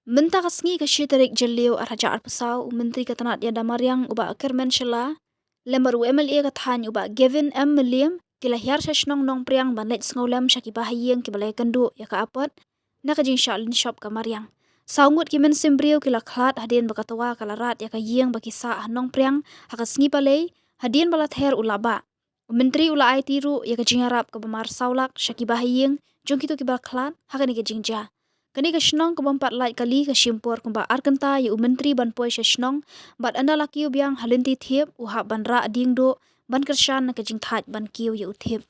Menta kasngi ka shitarik jeliu araja arpasau menteri katanat ya damariang uba kermen shela lembar UMLA kathan uba Gavin M. William kila hiar shashnong nong priang banlet sngolam shaki bahayeng kibalai kandu ya ka apot na ka jing shalin shop kamariang. Saungut kimen simbriu kila klat hadin bakatawa kalarat ya ka yeng bakisa nong priang hakasngi palei hadin balat her ulaba. Menteri ula ai tiru ya ka jing harap ka bamar saulak shaki bahayeng jong kitu kibal klat hakani ka jingja. Kani ka shnong ka bampat lai kali ka shimpor kumba arkanta yu menteri ban poi shnong bat anda laki biang halinti thiep uhap ban ra ding do ban kershan na ka jing thaj ban kiu yu thiep.